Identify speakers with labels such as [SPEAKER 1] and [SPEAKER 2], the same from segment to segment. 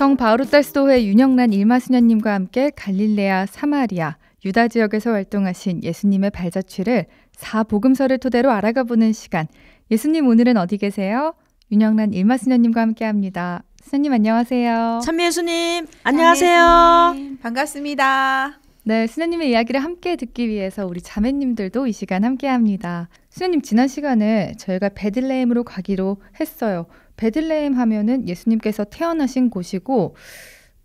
[SPEAKER 1] 성 바오로달스도회 윤영란 일마수녀님과 함께 갈릴레아, 사마리아, 유다 지역에서 활동하신 예수님의 발자취를 4복음서를 토대로 알아가보는 시간. 예수님 오늘은 어디 계세요? 윤영란 일마수녀님과 함께합니다. 수녀님 안녕하세요.
[SPEAKER 2] 참미 예수님 안녕하세요.
[SPEAKER 3] 예수님, 반갑습니다.
[SPEAKER 1] 네, 수녀님의 이야기를 함께 듣기 위해서 우리 자매님들도 이 시간 함께합니다. 수녀님 지난 시간에 저희가 베들레헴으로 가기로 했어요. 베들레헴 하면은 예수님께서 태어나신 곳이고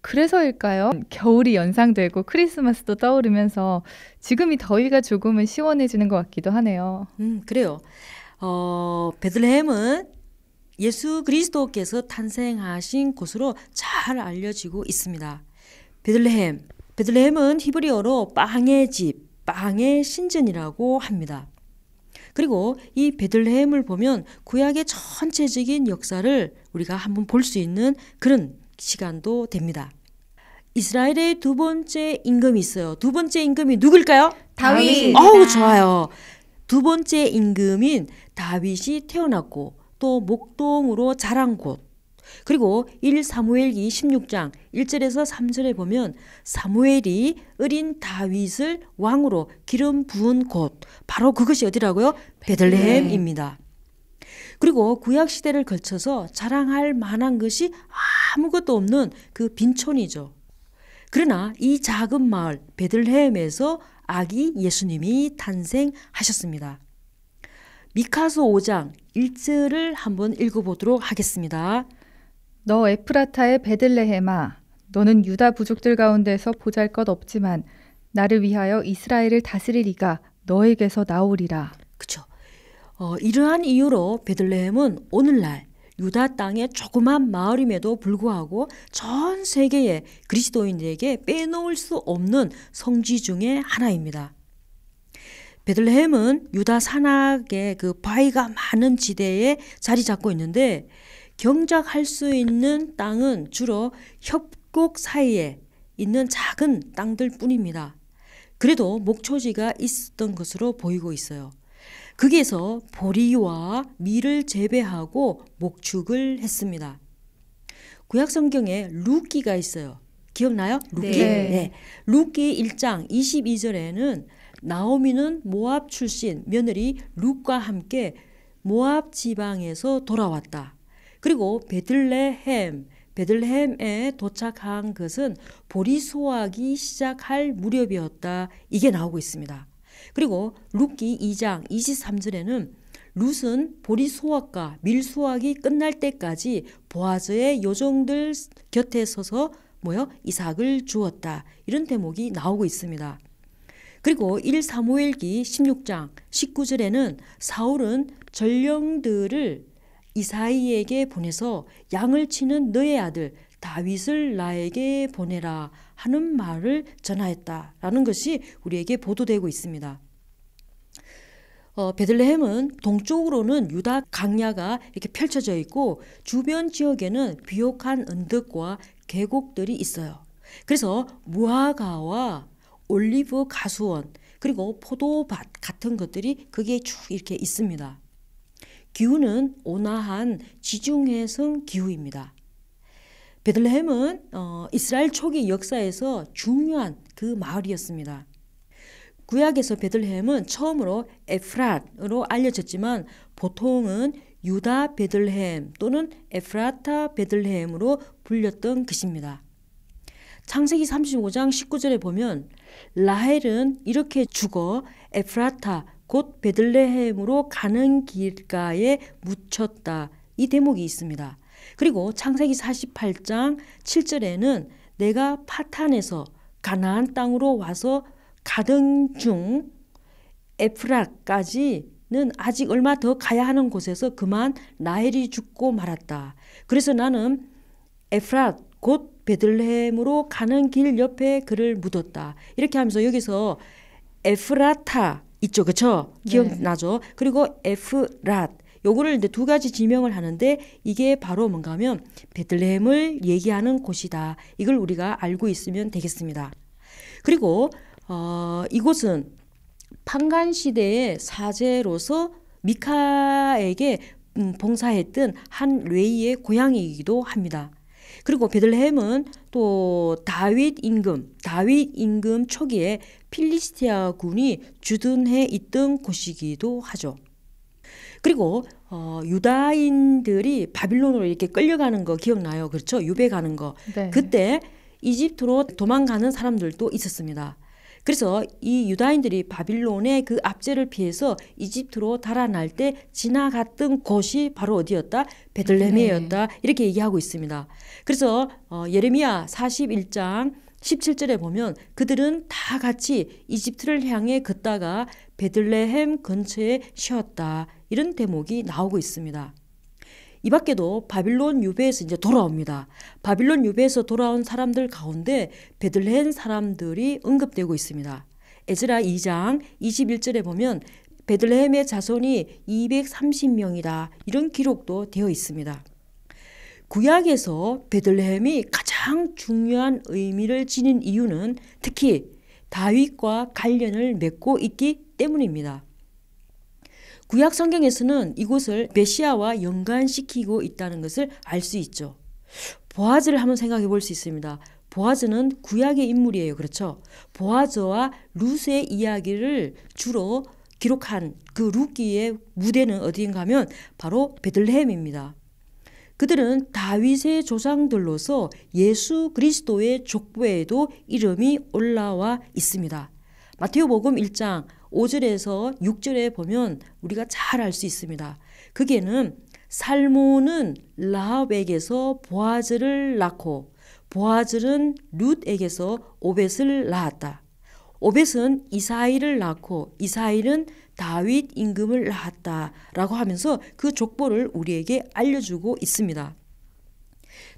[SPEAKER 1] 그래서일까요? 겨울이 연상되고 크리스마스도 떠오르면서 지금 이 더위가 조금은 시원해지는 것 같기도 하네요.
[SPEAKER 2] 그래요. 베들레헴은 예수 그리스도께서 탄생하신 곳으로 잘 알려지고 있습니다. 베들레헴은 히브리어로 빵의 집, 빵의 신전이라고 합니다. 그리고 이 베들레헴을 보면 구약의 전체적인 역사를 우리가 한번 볼 수 있는 그런 시간도 됩니다. 이스라엘의 두 번째 임금이 있어요. 두 번째 임금이 누굴까요?
[SPEAKER 3] 다윗입니다.
[SPEAKER 2] 어우, 좋아요. 두 번째 임금인 다윗이 태어났고 또 목동으로 자란 곳. 그리고 1 사무엘기 16장 1절에서 3절에 보면 사무엘이 어린 다윗을 왕으로 기름 부은 곳, 바로 그것이 어디라고요? 베들레헴입니다. 그리고 구약시대를 걸쳐서 자랑할 만한 것이 아무것도 없는 그 빈촌이죠. 그러나 이 작은 마을 베들레헴에서 아기 예수님이 탄생하셨습니다. 미카서 5장 1절을 한번 읽어보도록 하겠습니다.
[SPEAKER 1] 너 에프라타의 베들레헴아, 너는 유다 부족들 가운데서 보잘것 없지만 나를 위하여 이스라엘을 다스리리가 너에게서 나오리라.
[SPEAKER 2] 그렇죠. 이러한 이유로 베들레헴은 오늘날 유다 땅의 조그만 마을임에도 불구하고 전 세계의 그리스도인들에게 빼놓을 수 없는 성지 중에 하나입니다. 베들레헴은 유다 산악의 그 바위가 많은 지대에 자리 잡고 있는데 경작할 수 있는 땅은 주로 협곡 사이에 있는 작은 땅들 뿐입니다. 그래도 목초지가 있었던 것으로 보이고 있어요. 거기에서 보리와 밀을 재배하고 목축을 했습니다. 구약 성경에 룻기가 있어요. 기억나요? 룻기? 네. 룻기 1장 22절에는 나오미는 모압 출신 며느리 룻과 함께 모압 지방에서 돌아왔다. 그리고 베들레헴에 도착한 것은 보리 수확이 시작할 무렵이었다. 이게 나오고 있습니다. 그리고 룻기 2장 23절에는 룻은 보리 수확과 밀 수확이 끝날 때까지 보아즈의 요정들 곁에 서서 이삭을 주었다. 이런 대목이 나오고 있습니다. 그리고 1 사무엘기 16장 19절에는 사울은 전령들을 이사이에게 보내서 양을 치는 너의 아들 다윗을 나에게 보내라 하는 말을 전하였다라는 것이 우리에게 보도되고 있습니다. 베들레헴은 동쪽으로는 유다 강야가 이렇게 펼쳐져 있고 주변 지역에는 비옥한 언덕과 계곡들이 있어요. 그래서 무화과와 올리브 가수원 그리고 포도밭 같은 것들이 거기에 쭉 이렇게 있습니다. 기후는 온화한 지중해성 기후입니다. 베들레헴은 이스라엘 초기 역사에서 중요한 그 마을이었습니다. 구약에서 베들레헴은 처음으로 에프랏으로 알려졌지만 보통은 유다 베들레헴 또는 에프라타 베들레헴으로 불렸던 것입니다. 창세기 35장 19절에 보면 라헬은 이렇게 죽어 에프라타 곧 베들레헴으로 가는 길가에 묻혔다. 이 대목이 있습니다. 그리고 창세기 48장 7절에는 내가 파탄에서 가나안 땅으로 와서 가던 중 에프랏까지는 아직 얼마 더 가야 하는 곳에서 그만 라헬이 죽고 말았다. 그래서 나는 에프랏 곧 베들레헴으로 가는 길 옆에 그를 묻었다. 이렇게 하면서 여기서 에프라타 있죠, 그렇죠? 기억나죠? 네. 그리고 에프랏 요거를 이제 두 가지 지명을 하는데 이게 바로 뭔가 하면 베들레헴을 얘기하는 곳이다. 이걸 우리가 알고 있으면 되겠습니다. 그리고 이곳은 판간 시대의 사제로서 미카에게 봉사했던 한 레위의 고향이기도 합니다. 그리고 베들레헴은 또 다윗 임금 초기에 필리스티아 군이 주둔해 있던 곳이기도 하죠. 그리고 유다인들이 바빌론으로 이렇게 끌려가는 거 기억나요? 그렇죠? 유배가는 거.
[SPEAKER 1] 네.
[SPEAKER 2] 그때 이집트로 도망가는 사람들도 있었습니다. 그래서 이 유다인들이 바빌론의 그 압제를 피해서 이집트로 달아날 때 지나갔던 곳이 바로 어디였다? 베들레헴이었다. 이렇게 얘기하고 있습니다. 그래서 예레미야 41장 17절에 보면 그들은 다 같이 이집트를 향해 걷다가 베들레헴 근처에 쉬었다. 이런 대목이 나오고 있습니다. 이 밖에도 바빌론 유배에서 이제 돌아옵니다. 바빌론 유배에서 돌아온 사람들 가운데 베들레헴 사람들이 언급되고 있습니다. 에스라 2장 21절에 보면 베들레헴의 자손이 230명이다. 이런 기록도 되어 있습니다. 구약에서 베들레헴이 가장 중요한 의미를 지닌 이유는 특히 다윗과 관련을 맺고 있기 때문입니다. 구약 성경에서는 이곳을 메시아와 연관시키고 있다는 것을 알 수 있죠. 보아즈를 한번 생각해 볼 수 있습니다. 보아즈는 구약의 인물이에요. 그렇죠? 보아즈와 룻의 이야기를 주로 기록한 그 룻기의 무대는 어디인가 하면 바로 베들레헴입니다. 그들은 다윗의 조상들로서 예수 그리스도의 족보에도 이름이 올라와 있습니다. 마태복음 1장 5절에서 6절에 보면 우리가 잘 알 수 있습니다. 거기에는 살몬은 라합에게서 보아즈를 낳고 보아즈는 룻에게서 오벳을 낳았다. 오벳은 이사이를 낳고 이사이는 다윗 임금을 낳았다 라고 하면서 그 족보를 우리에게 알려주고 있습니다.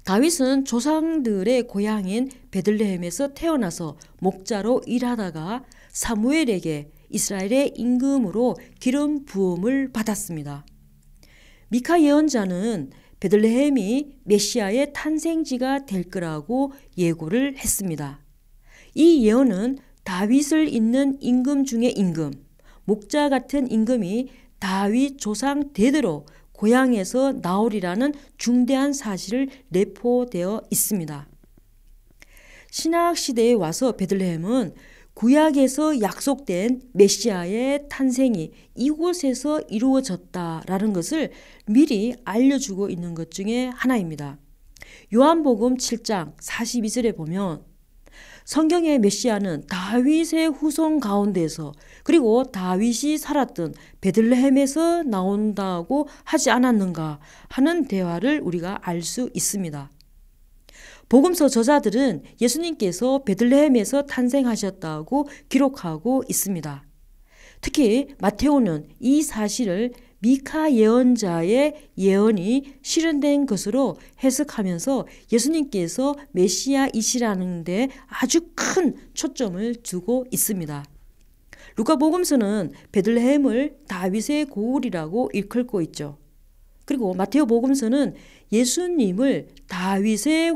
[SPEAKER 2] 다윗은 조상들의 고향인 베들레헴에서 태어나서 목자로 일하다가 사무엘에게 이스라엘의 임금으로 기름 부음을 받았습니다. 미카 예언자는 베들레헴이 메시아의 탄생지가 될 거라고 예고를 했습니다. 이 예언은 다윗을 잇는 임금 중의 임금, 목자 같은 임금이 다윗 조상 대대로 고향에서 나오리라는 중대한 사실을 내포되어 있습니다. 신약 시대에 와서 베들레헴은 구약에서 약속된 메시아의 탄생이 이곳에서 이루어졌다라는 것을 미리 알려주고 있는 것 중에 하나입니다. 요한복음 7장 42절에 보면 성경의 메시아는 다윗의 후손 가운데서 그리고 다윗이 살았던 베들레헴에서 나온다고 하지 않았는가 하는 대화를 우리가 알 수 있습니다. 복음서 저자들은 예수님께서 베들레헴에서 탄생하셨다고 기록하고 있습니다. 특히 마테오는 이 사실을 미카 예언자의 예언이 실현된 것으로 해석하면서 예수님께서 메시아이시라는 데 아주 큰 초점을 두고 있습니다. 루카복음서는 베들레헴을 다윗의 고을이라고 일컬고 있죠. 그리고 마테오 복음서는 예수님을 다윗의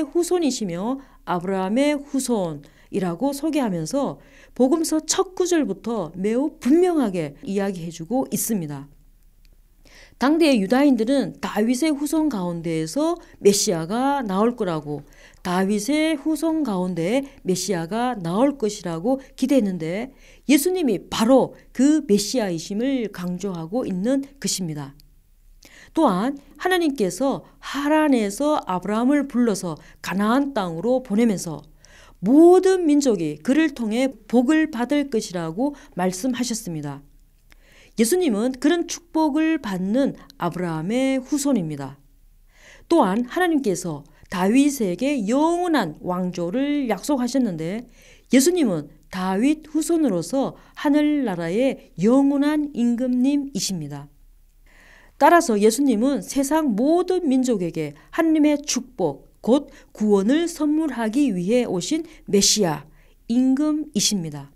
[SPEAKER 2] 후손이시며 아브라함의 후손이라고 소개하면서 복음서 첫 구절부터 매우 분명하게 이야기해주고 있습니다. 당대의 유다인들은 다윗의 후손 가운데에서 메시아가 나올 거라고 다윗의 후손 가운데 메시아가 나올 것이라고 기대했는데 예수님이 바로 그 메시아이심을 강조하고 있는 것입니다. 또한 하나님께서 하란에서 아브라함을 불러서 가나안 땅으로 보내면서 모든 민족이 그를 통해 복을 받을 것이라고 말씀하셨습니다. 예수님은 그런 축복을 받는 아브라함의 후손입니다. 또한 하나님께서 다윗에게 영원한 왕조를 약속하셨는데 예수님은 다윗 후손으로서 하늘나라의 영원한 임금님이십니다. 따라서 예수님은 세상 모든 민족에게 하나님의 축복, 곧 구원을 선물하기 위해 오신 메시아, 임금이십니다.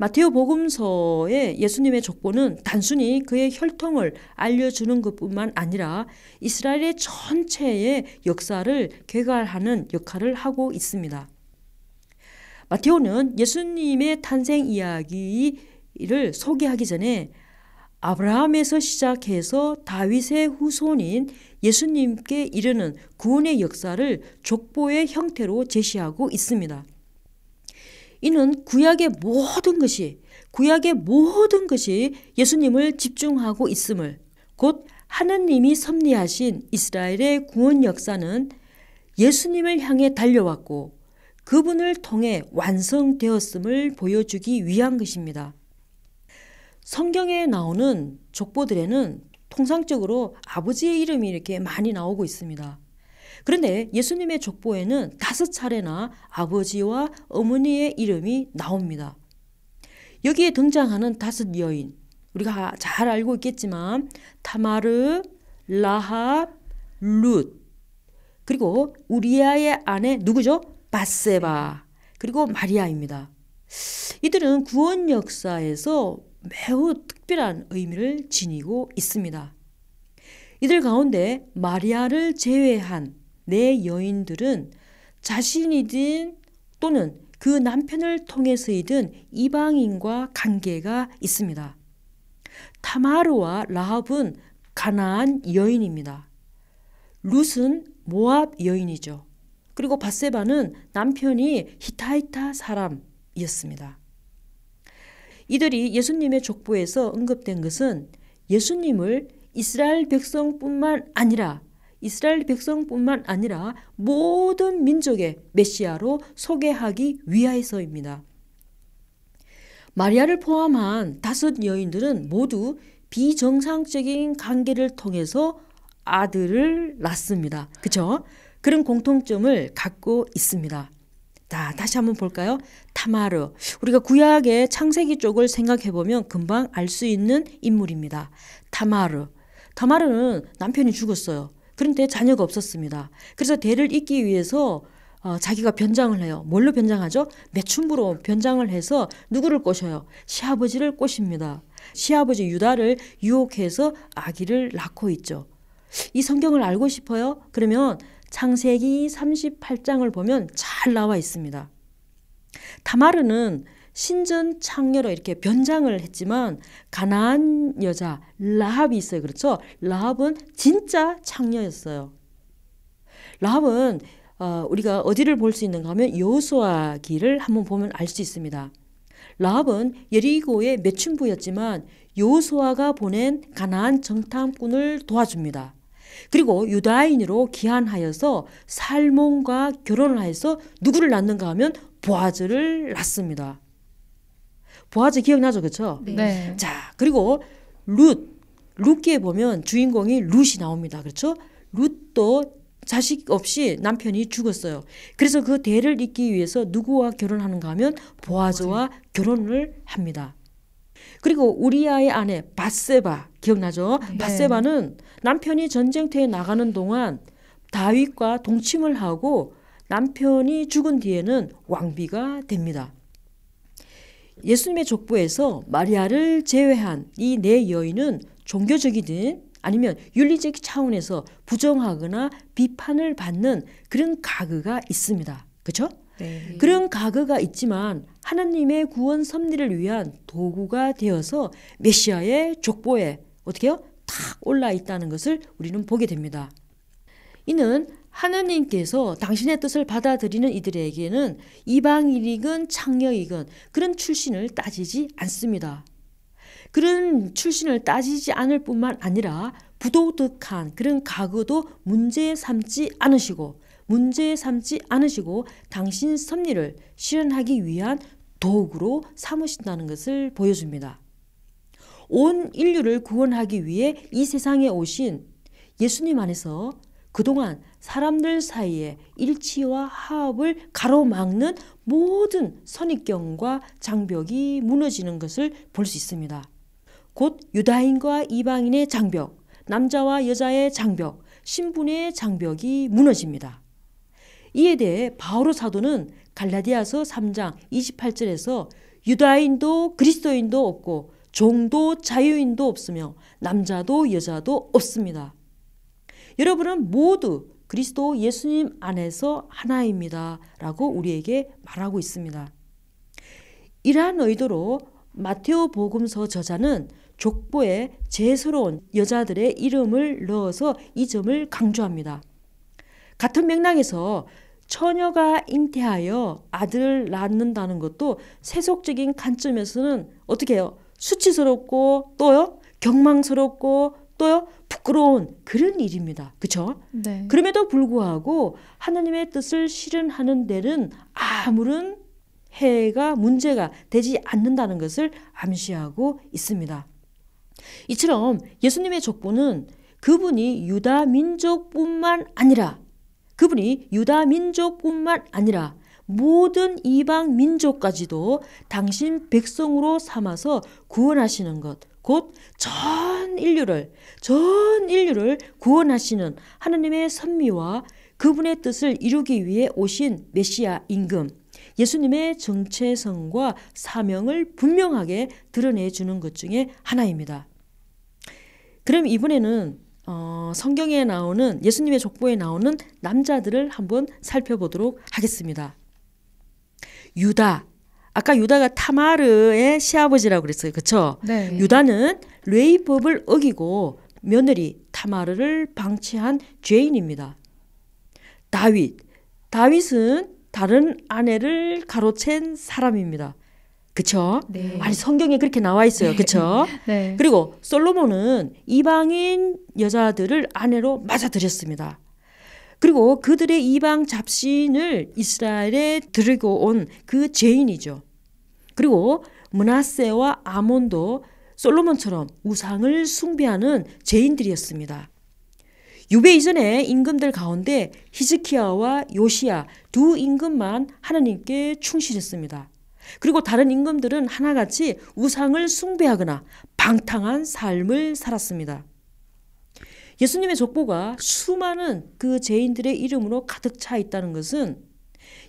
[SPEAKER 2] 마테오 복음서의 예수님의 족보는 단순히 그의 혈통을 알려주는 것뿐만 아니라 이스라엘의 전체의 역사를 궤괄하는 역할을 하고 있습니다. 마테오는 예수님의 탄생 이야기를 소개하기 전에 아브라함에서 시작해서 다윗의 후손인 예수님께 이르는 구원의 역사를 족보의 형태로 제시하고 있습니다. 이는 구약의 모든 것이 예수님을 집중하고 있음을, 곧 하느님이 섭리하신 이스라엘의 구원 역사는 예수님을 향해 달려왔고 그분을 통해 완성되었음을 보여주기 위한 것입니다. 성경에 나오는 족보들에는 통상적으로 아버지의 이름이 이렇게 많이 나오고 있습니다. 그런데 예수님의 족보에는 5차례나 아버지와 어머니의 이름이 나옵니다. 여기에 등장하는 5 여인, 우리가 잘 알고 있겠지만 타마르, 라합, 룻, 그리고 우리아의 아내 누구죠? 밧세바, 그리고 마리아입니다. 이들은 구원 역사에서 매우 특별한 의미를 지니고 있습니다. 이들 가운데 마리아를 제외한 4 여인들은 자신이든 또는 그 남편을 통해서이든 이방인과 관계가 있습니다. 타마르와 라합은 가나안 여인입니다. 룻은 모압 여인이죠. 그리고 밧세바는 남편이 히타이타 사람이었습니다. 이들이 예수님의 족보에서 언급된 것은 예수님을 이스라엘 백성뿐만 아니라 모든 민족의 메시아로 소개하기 위하여서입니다. 마리아를 포함한 5 여인들은 모두 비정상적인 관계를 통해서 아들을 낳습니다. 그렇죠? 그런 공통점을 갖고 있습니다. 자, 다시 한번 볼까요? 타마르. 우리가 구약의 창세기 쪽을 생각해 보면 금방 알 수 있는 인물입니다. 타마르는 남편이 죽었어요. 그런데 자녀가 없었습니다. 그래서 대를 잇기 위해서 자기가 변장을 해요. 뭘로 변장하죠? 매춘부로 변장을 해서 누구를 꼬셔요? 시아버지를 꼬십니다. 시아버지 유다를 유혹해서 아기를 낳고 있죠. 이 성경을 알고 싶어요? 그러면 창세기 38장을 보면 잘 나와 있습니다. 타마르는 신전 창녀로 이렇게 변장을 했지만 가나안 여자 라합이 있어요. 그렇죠? 라합은 진짜 창녀였어요. 라합은 우리가 어디를 볼 수 있는가 하면 여호수아기를 한번 보면 알 수 있습니다. 라합은 여리고의 매춘부였지만 여호수아가 보낸 가나안 정탐꾼을 도와줍니다. 그리고 유다인으로 귀환하여서 살몬과 결혼을 해서 누구를 낳는가 하면 보아즈를 낳습니다. 보아즈 기억나죠? 그렇죠?
[SPEAKER 1] 네.
[SPEAKER 2] 자, 그리고 룻기에 보면 주인공이 룻이 나옵니다. 그렇죠? 룻도 자식 없이 남편이 죽었어요. 그래서 그 대를 잇기 위해서 누구와 결혼하는가 하면 보아즈와 결혼을 합니다. 그리고 우리아의 아내 밧세바 기억나죠?
[SPEAKER 1] 네.
[SPEAKER 2] 밧세바는 남편이 전쟁터에 나가는 동안 다윗과 동침을 하고 남편이 죽은 뒤에는 왕비가 됩니다. 예수님의 족보에서 마리아를 제외한 이 4 여인은 종교적이든 아니면 윤리적 차원에서 부정하거나 비판을 받는 그런 가그가 있습니다. 그렇죠?
[SPEAKER 3] 네.
[SPEAKER 2] 그런 가그가 있지만 하나님의 구원 섭리를 위한 도구가 되어서 메시아의 족보에 어떻게요? 탁 올라 있다는 것을 우리는 보게 됩니다. 이는 하나님께서 당신의 뜻을 받아들이는 이들에게는 이방인이건 창녀이건 그런 출신을 따지지 않습니다. 그런 출신을 따지지 않을 뿐만 아니라 부도덕한 그런 가그도 문제 삼지 않으시고 당신 섭리를 실현하기 위한 도구로 삼으신다는 것을 보여줍니다. 온 인류를 구원하기 위해 이 세상에 오신 예수님 안에서 그동안 사람들 사이에 일치와 화합을 가로막는 모든 선입견과 장벽이 무너지는 것을 볼 수 있습니다. 곧 유다인과 이방인의 장벽, 남자와 여자의 장벽, 신분의 장벽이 무너집니다. 이에 대해 바오로 사도는 갈라디아서 3장 28절에서 유다인도 그리스도인도 없고 종도 자유인도 없으며 남자도 여자도 없습니다. 여러분은 모두 그리스도 예수님 안에서 하나입니다. 라고 우리에게 말하고 있습니다. 이러한 의도로 마테오 복음서 저자는 족보에 제스러운 여자들의 이름을 넣어서 이 점을 강조합니다. 같은 맥락에서 처녀가 잉태하여 아들을 낳는다는 것도 세속적인 관점에서는 어떻게 해요? 수치스럽고 또요? 경망스럽고 또요? 부끄러운 그런 일입니다. 그렇죠?
[SPEAKER 1] 네.
[SPEAKER 2] 그럼에도 불구하고 하나님의 뜻을 실현하는 데는 아무런 해가 문제가 되지 않는다는 것을 암시하고 있습니다. 이처럼 예수님의 족보는 그분이 유다 민족뿐만 아니라 모든 이방 민족까지도 당신 백성으로 삼아서 구원하시는 것, 곧 전 인류를 구원하시는 하나님의 섭리와 그분의 뜻을 이루기 위해 오신 메시아 임금, 예수님의 정체성과 사명을 분명하게 드러내주는 것 중에 하나입니다. 그럼 이번에는 성경에 나오는 예수님의 족보에 나오는 남자들을 한번 살펴보도록 하겠습니다. 유다. 아까 유다가 타마르의 시아버지라고 그랬어요. 그렇죠?
[SPEAKER 1] 네.
[SPEAKER 2] 유다는 레위법을 어기고 며느리 타마르를 방치한 죄인입니다. 다윗은 다른 아내를 가로챈 사람입니다. 그렇죠?
[SPEAKER 1] 네.
[SPEAKER 2] 아니 성경에 그렇게 나와 있어요. 그렇죠?
[SPEAKER 1] 네.
[SPEAKER 2] 그리고 솔로몬은 이방인 여자들을 아내로 맞아들였습니다. 그리고 그들의 이방 잡신을 이스라엘에 들고 온 그 죄인이죠. 그리고 므낫세와 아몬도 솔로몬처럼 우상을 숭배하는 죄인들이었습니다. 유배 이전의 임금들 가운데 히즈키야와 요시야 두 임금만 하나님께 충실했습니다. 그리고 다른 임금들은 하나같이 우상을 숭배하거나 방탕한 삶을 살았습니다. 예수님의 족보가 수많은 그 죄인들의 이름으로 가득 차 있다는 것은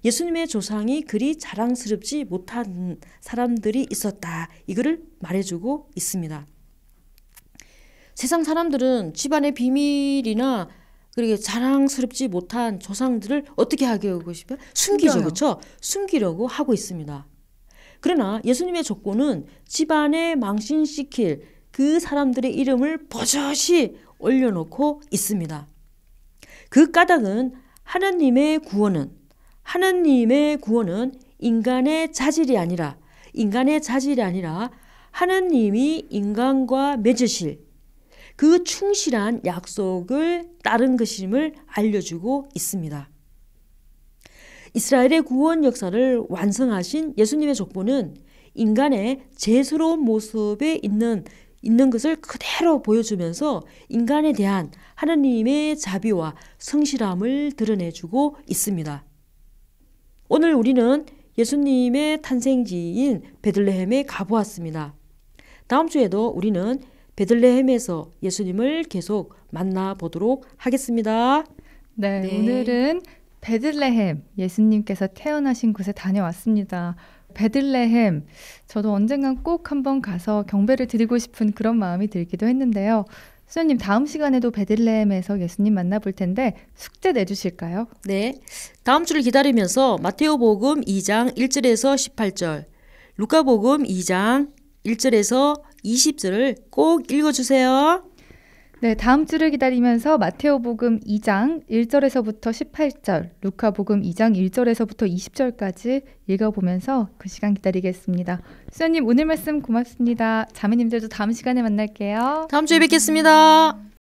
[SPEAKER 2] 예수님의 조상이 그리 자랑스럽지 못한 사람들이 있었다. 이거를 말해주고 있습니다. 세상 사람들은 집안의 비밀이나 그렇게 자랑스럽지 못한 조상들을 어떻게 하고 싶어요? 숨기죠. 그렇죠? 숨기려고 하고 있습니다. 그러나 예수님의 족보는 집안에 망신시킬 그 사람들의 이름을 버젓이 올려놓고 있습니다. 그 까닭은 하나님의 구원은 인간의 자질이 아니라 하나님이 인간과 맺으실 그 충실한 약속을 따른 것임을 알려주고 있습니다. 이스라엘의 구원 역사를 완성하신 예수님의 족보는 인간의 죄스러운 모습에 있는 것을 그대로 보여주면서 인간에 대한 하나님의 자비와 성실함을 드러내주고 있습니다. 오늘 우리는 예수님의 탄생지인 베들레헴에 가보았습니다. 다음 주에도 우리는 베들레헴에서 예수님을 계속 만나보도록 하겠습니다.
[SPEAKER 1] 네,
[SPEAKER 3] 네.
[SPEAKER 1] 오늘은 베들레헴, 예수님께서 태어나신 곳에 다녀왔습니다. 베들레헴, 저도 언젠간 꼭 한번 가서 경배를 드리고 싶은 그런 마음이 들기도 했는데요. 수녀님, 다음 시간에도 베들레헴에서 예수님 만나볼 텐데 숙제 내주실까요?
[SPEAKER 2] 네, 다음 주를 기다리면서 마테오복음 2장 1절에서 18절, 루카복음 2장 1절에서 20절을 꼭 읽어주세요.
[SPEAKER 1] 네, 다음 주를 기다리면서 마테오복음 2장 1절에서부터 18절, 루카복음 2장 1절에서부터 20절까지 읽어보면서 그 시간 기다리겠습니다. 수녀님, 오늘 말씀 고맙습니다. 자매님들도 다음 시간에 만날게요.
[SPEAKER 2] 다음 주에 뵙겠습니다.